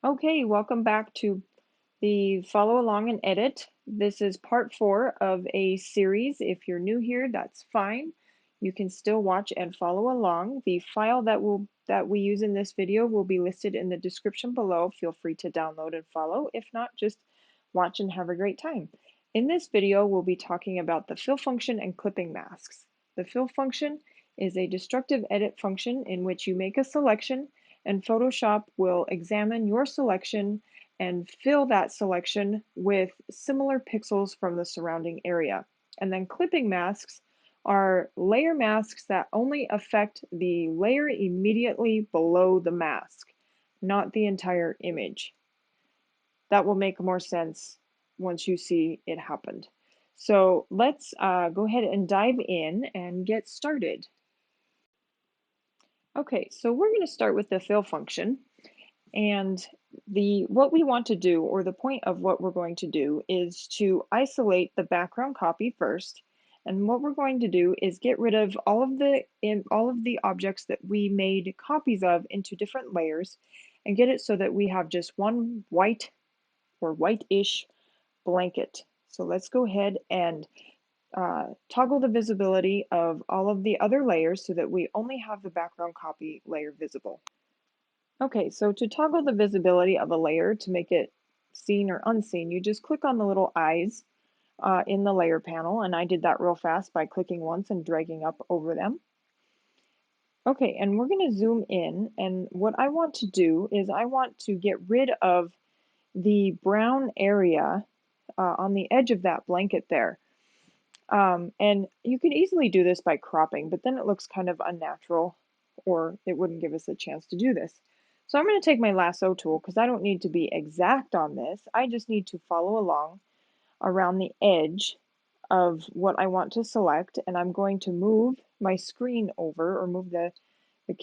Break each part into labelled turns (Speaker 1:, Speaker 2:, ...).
Speaker 1: Okay, welcome back to the Follow Along and Edit. This is part 4 of a series. If you're new here, that's fine. You can still watch and follow along. The file that we use in this video will be listed in the description below. Feel free to download and follow. If not, just watch and have a great time. In this video, we'll be talking about the fill function and clipping masks. The fill function is a destructive edit function in which you make a selection and Photoshop will examine your selection and fill that selection with similar pixels from the surrounding area. And then clipping masks are layer masks that only affect the layer immediately below the mask, not the entire image. That will make more sense once you see it happened. So let's go ahead and dive in and get started. Okay, so we're going to start with the fill function. And what we want to do, or the point of what we're going to do, is to isolate the background copy first. And what we're going to do is get rid of all of the objects that we made copies of into different layers and get it so that we have just one white or white-ish blanket. So let's go ahead and toggle the visibility of all of the other layers so that we only have the background copy layer visible. Okay, so to toggle the visibility of a layer to make it seen or unseen, you just click on the little eyes in the layer panel, and I did that real fast by clicking once and dragging up over them. Okay, and we're going to zoom in, and what I want to do is I want to get rid of the brown area on the edge of that blanket there. And you can easily do this by cropping, but then it looks kind of unnatural, or it wouldn't give us a chance to do this. So I'm going to take my lasso tool because I don't need to be exact on this. I just need to follow along around the edge of what I want to select, and I'm going to move my screen over, or move the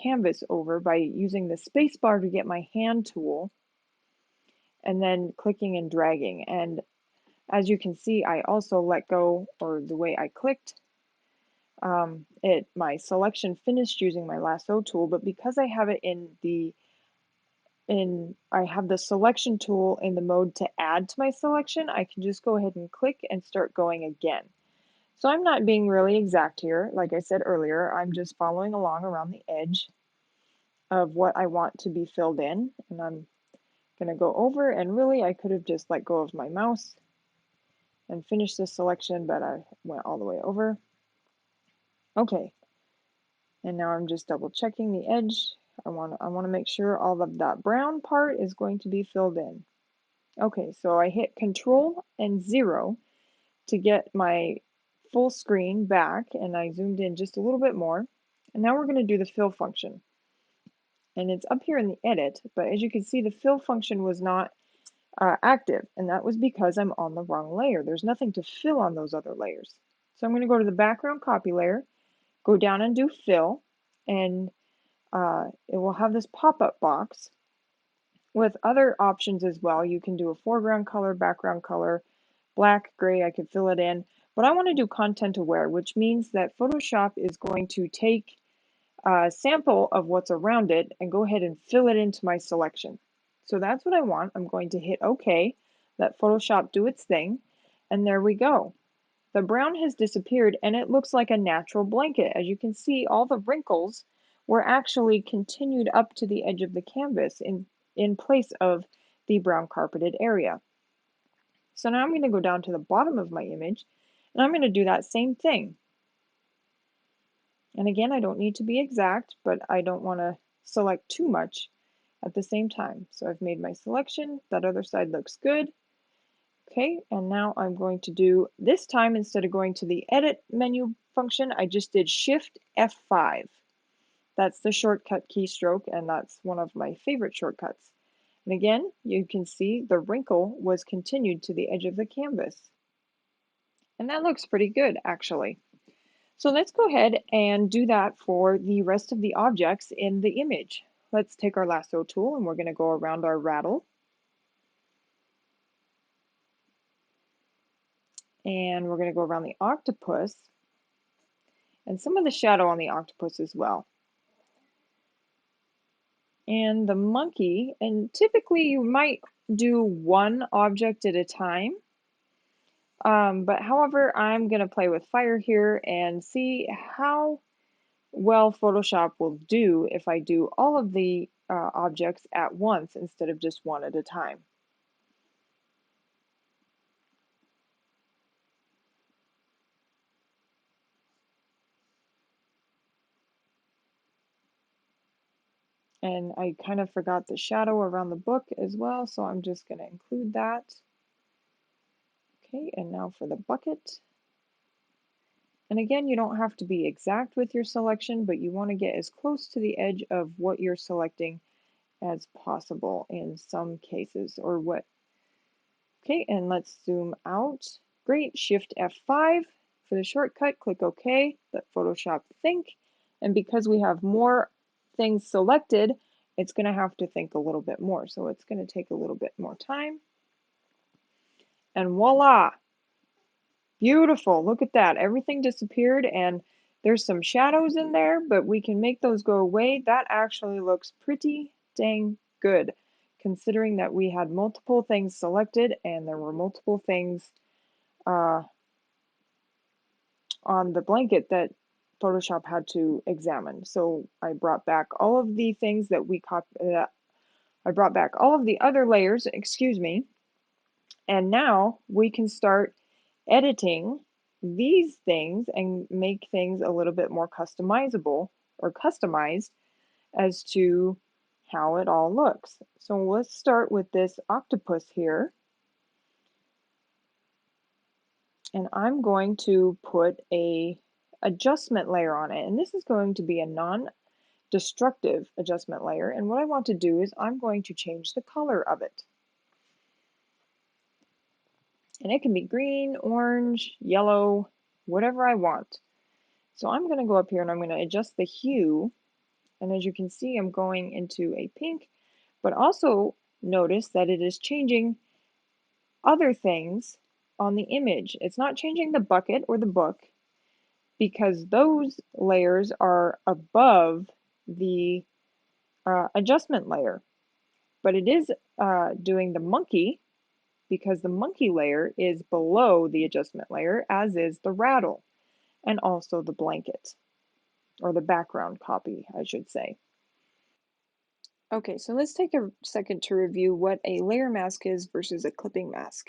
Speaker 1: canvas over by using the space bar to get my hand tool, and then clicking and dragging. And as you can see, I also let go, or the way I clicked, my selection finished using my lasso tool, but because I have it I have the selection tool in the mode to add to my selection, I can just go ahead and click and start going again. So I'm not being really exact here. Like I said earlier, I'm just following along around the edge of what I want to be filled in, and I'm going to go over, and really I could have just let go of my mouse and finished this selection, but I went all the way over. Okay, and now I'm just double checking the edge. I want to make sure all of that brown part is going to be filled in. Okay, so I hit Control and 0 to get my full screen back, and I zoomed in just a little bit more. And now we're going to do the fill function. And it's up here in the edit, but as you can see, the fill function was not active, and that was because I'm on the wrong layer. There's nothing to fill on those other layers. So I'm going to go to the background copy layer, go down and do fill, and it will have this pop-up box with other options as well. You can do a foreground color, background color, black, gray, I could fill it in. But I want to do content aware, which means that Photoshop is going to take a sample of what's around it and go ahead and fill it into my selection. So that's what I want. I'm going to hit OK, let Photoshop do its thing, and there we go. The brown has disappeared and it looks like a natural blanket. As you can see, all the wrinkles were actually continued up to the edge of the canvas in place of the brown carpeted area. So now I'm going to go down to the bottom of my image and I'm going to do that same thing. And again, I don't need to be exact, but I don't want to select too much at the same time. So I've made my selection. That other side looks good. Okay, and now I'm going to do, this time instead of going to the edit menu function, I just did Shift F5. That's the shortcut keystroke, and that's one of my favorite shortcuts. And again, you can see the wrinkle was continued to the edge of the canvas. And that looks pretty good, actually. So let's go ahead and do that for the rest of the objects in the image. Let's take our lasso tool and we're going to go around our rattle. And we're going to go around the octopus and some of the shadow on the octopus as well. and the monkey, and typically you might do one object at a time. But however, I'm going to play with fire here and see how well Photoshop will do if I do all of the objects at once instead of just one at a time. And I kind of forgot the shadow around the book as well, so I'm just going to include that. Okay, and now for the bucket. And again, you don't have to be exact with your selection, but you want to get as close to the edge of what you're selecting as possible in some cases, or what. Okay, and let's zoom out. Great, Shift F5 for the shortcut, click OK, let Photoshop think. And because we have more things selected, it's going to have to think a little bit more. So it's going to take a little bit more time. And voila, beautiful. Look at that. Everything disappeared and there's some shadows in there, but we can make those go away. That actually looks pretty dang good, considering that we had multiple things selected and there were multiple things on the blanket that Photoshop had to examine. So I brought back all of the things that we copied. I brought back all of the other layers, excuse me, and now we can start editing these things and make things a little bit more customizable or customized as to how it all looks. So let's start with this octopus here. And I'm going to put a adjustment layer on it. And this is going to be a non-destructive adjustment layer. And what I want to do is I'm going to change the color of it. And it can be green, orange, yellow, whatever I want. So I'm going to go up here and I'm going to adjust the hue. And as you can see, I'm going into a pink, but also notice that it is changing other things on the image. It's not changing the bucket or the book because those layers are above the adjustment layer. But it is doing the monkey because the monkey layer is below the adjustment layer, as is the rattle and also the blanket, or the background copy, I should say. Okay, so let's take a second to review what a layer mask is versus a clipping mask.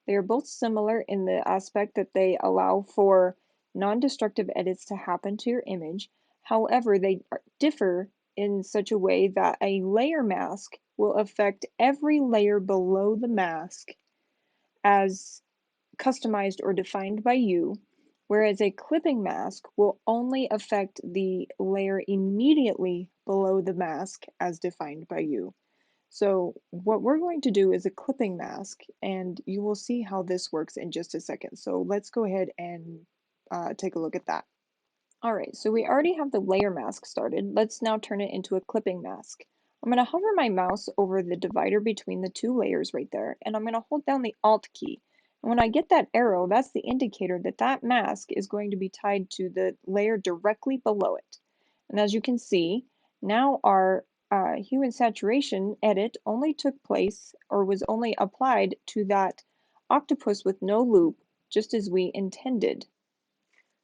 Speaker 1: They are both similar in the aspect that they allow for non-destructive edits to happen to your image. However, they differ in such a way that a layer mask will affect every layer below the mask as customized or defined by you, whereas a clipping mask will only affect the layer immediately below the mask as defined by you. So what we're going to do is a clipping mask, and you will see how this works in just a second. So let's go ahead and take a look at that. All right, so we already have the layer mask started. Let's now turn it into a clipping mask. I'm going to hover my mouse over the divider between the two layers right there, and I'm going to hold down the Alt key. And when I get that arrow, that's the indicator that that mask is going to be tied to the layer directly below it. And as you can see, now our hue and saturation edit only took place or was only applied to that octopus with no loop, just as we intended.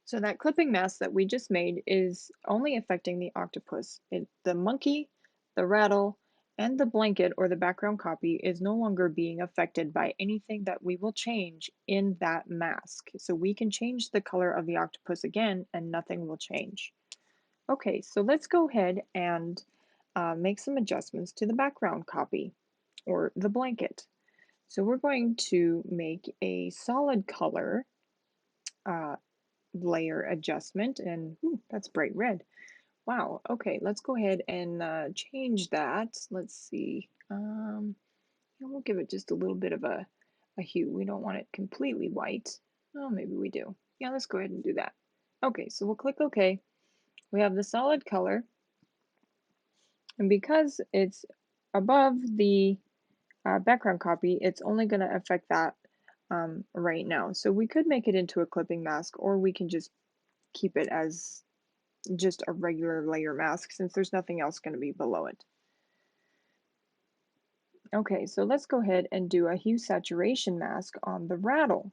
Speaker 1: So that clipping mask that we just made is only affecting the octopus. The monkey, the rattle, and the blanket or the background copy is no longer being affected by anything that we will change in that mask. So we can change the color of the octopus again and nothing will change. Okay, so let's go ahead and make some adjustments to the background copy or the blanket. So we're going to make a solid color uh, layer adjustment, and that's bright red. Wow, okay, let's go ahead and change that. Let's see. We'll give it just a little bit of a hue. We don't want it completely white. Oh, maybe we do. Yeah, let's go ahead and do that. Okay, so we'll click OK. We have the solid color, and because it's above the background copy, it's only going to affect that right now. So we could make it into a clipping mask, or we can just keep it as just a regular layer mask since there's nothing else going to be below it. Okay, so let's go ahead and do a hue saturation mask on the rattle.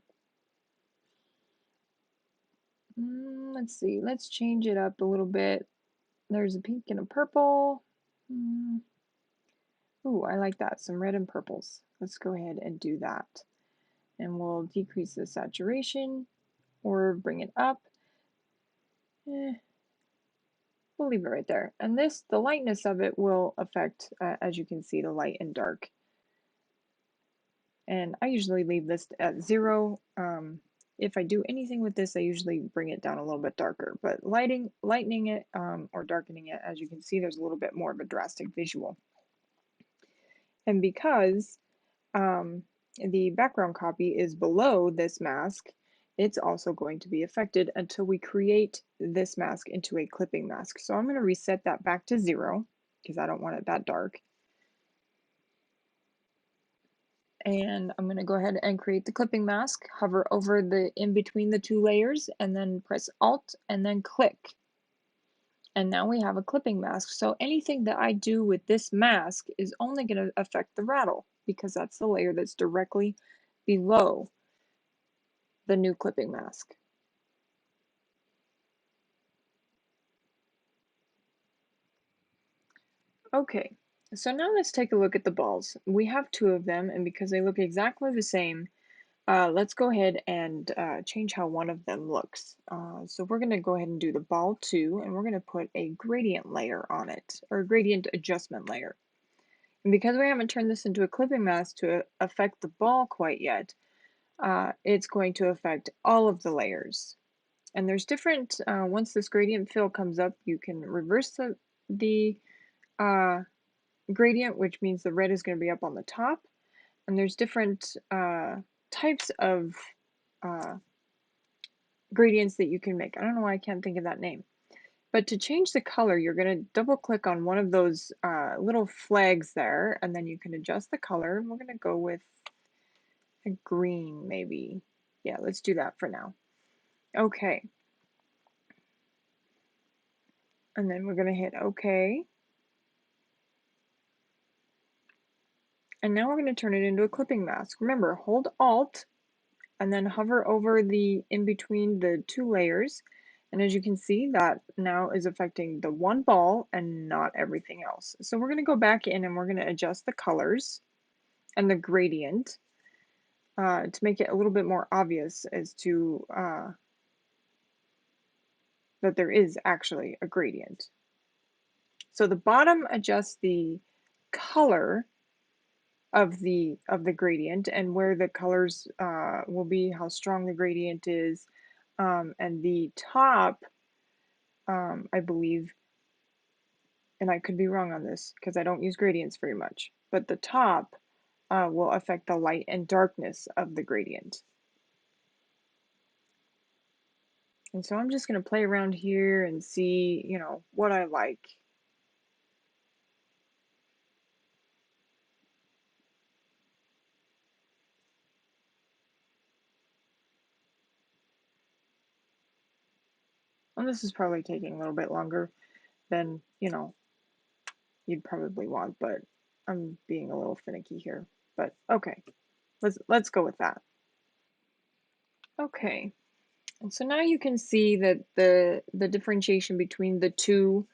Speaker 1: Let's see, let's change it up a little bit. There's a pink and a purple. Mm, Ooh, I like that, some red and purples. Let's go ahead and do that. And we'll decrease the saturation or bring it up. Eh, we'll leave it right there. And this, the lightness of it will affect, as you can see, the light and dark. And I usually leave this at 0. If I do anything with this, I usually bring it down a little bit darker. But lightening it or darkening it, as you can see, there's a little bit more of a drastic visual. And because the background copy is below this mask, it's also going to be affected until we create this mask into a clipping mask. So I'm going to reset that back to 0 because I don't want it that dark. And I'm going to go ahead and create the clipping mask, hover over the in between the two layers, and then press Alt and then click. And now we have a clipping mask. So anything that I do with this mask is only going to affect the rattle because that's the layer that's directly below the new clipping mask. Okay, so now let's take a look at the balls. We have 2 of them, and because they look exactly the same, let's go ahead and change how one of them looks. So we're going to go ahead and do the ball 2, and we're going to put a gradient layer on it, or a gradient adjustment layer. And because we haven't turned this into a clipping mask to affect the ball quite yet, it's going to affect all of the layers. And there's different, once this gradient fill comes up, you can reverse the gradient, which means the red is going to be up on the top. And there's different types of uh, gradients that you can make. I don't know why I can't think of that name. But to change the color, you're going to double click on one of those little flags there, and then you can adjust the color. We're going to go with a green, maybe. Yeah, let's do that for now. Okay. And then we're going to hit OK. And now we're going to turn it into a clipping mask. Remember, hold Alt and then hover over the in between the 2 layers. And as you can see, that now is affecting the one ball and not everything else. So we're going to go back in and we're going to adjust the colors and the gradient to make it a little bit more obvious as to that there is actually a gradient. So the bottom adjusts the color of the gradient and where the colors will be, how strong the gradient is, and the top, I believe, and I could be wrong on this because I don't use gradients very much, but the top will affect the light and darkness of the gradient. And so I'm just going to play around here and see, you know, what I like. And this is probably taking a little bit longer than, you know, you'd probably want, but I'm being a little finicky here. But okay, let's go with that. Okay, and so now you can see that the differentiation between the two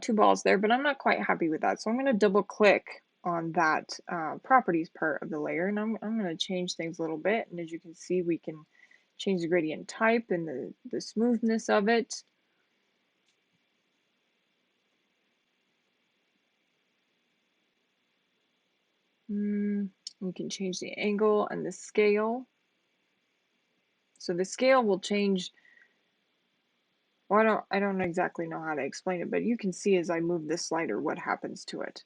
Speaker 1: balls there, but I'm not quite happy with that. So I'm going to double click on that properties part of the layer, and I'm going to change things a little bit. And as you can see, we can change the gradient type and the smoothness of it. We can change the angle and the scale. So the scale will change. Well, I don't exactly know how to explain it, but you can see as I move this slider what happens to it.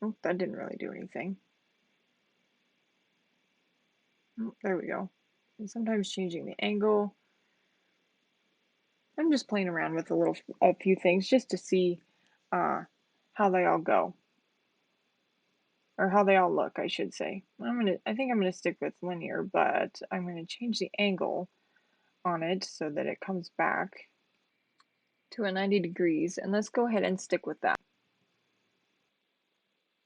Speaker 1: Oh, that didn't really do anything. Oh, there we go. And sometimes changing the angle. I'm just playing around with a few things just to see how they all go, or how they all look, I should say. I think I'm gonna stick with linear, but I'm gonna change the angle on it so that it comes back to a 90 degrees, and let's go ahead and stick with that.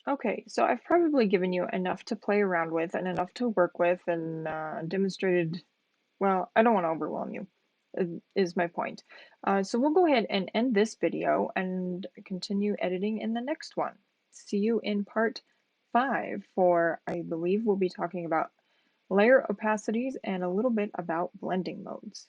Speaker 1: Okay, so I've probably given you enough to play around with and enough to work with and demonstrated. Well, I don't want to overwhelm you, is my point. So we'll go ahead and end this video and continue editing in the next one. See you in part 5 for, I believe we'll be talking about layer opacities and a little bit about blending modes.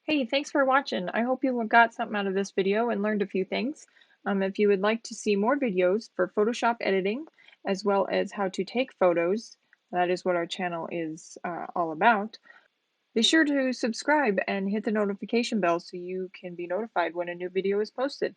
Speaker 1: Hey, thanks for watching. I hope you got something out of this video and learned a few things. If you would like to see more videos for Photoshop editing, as well as how to take photos, that is what our channel is all about. Be sure to subscribe and hit the notification bell so you can be notified when a new video is posted.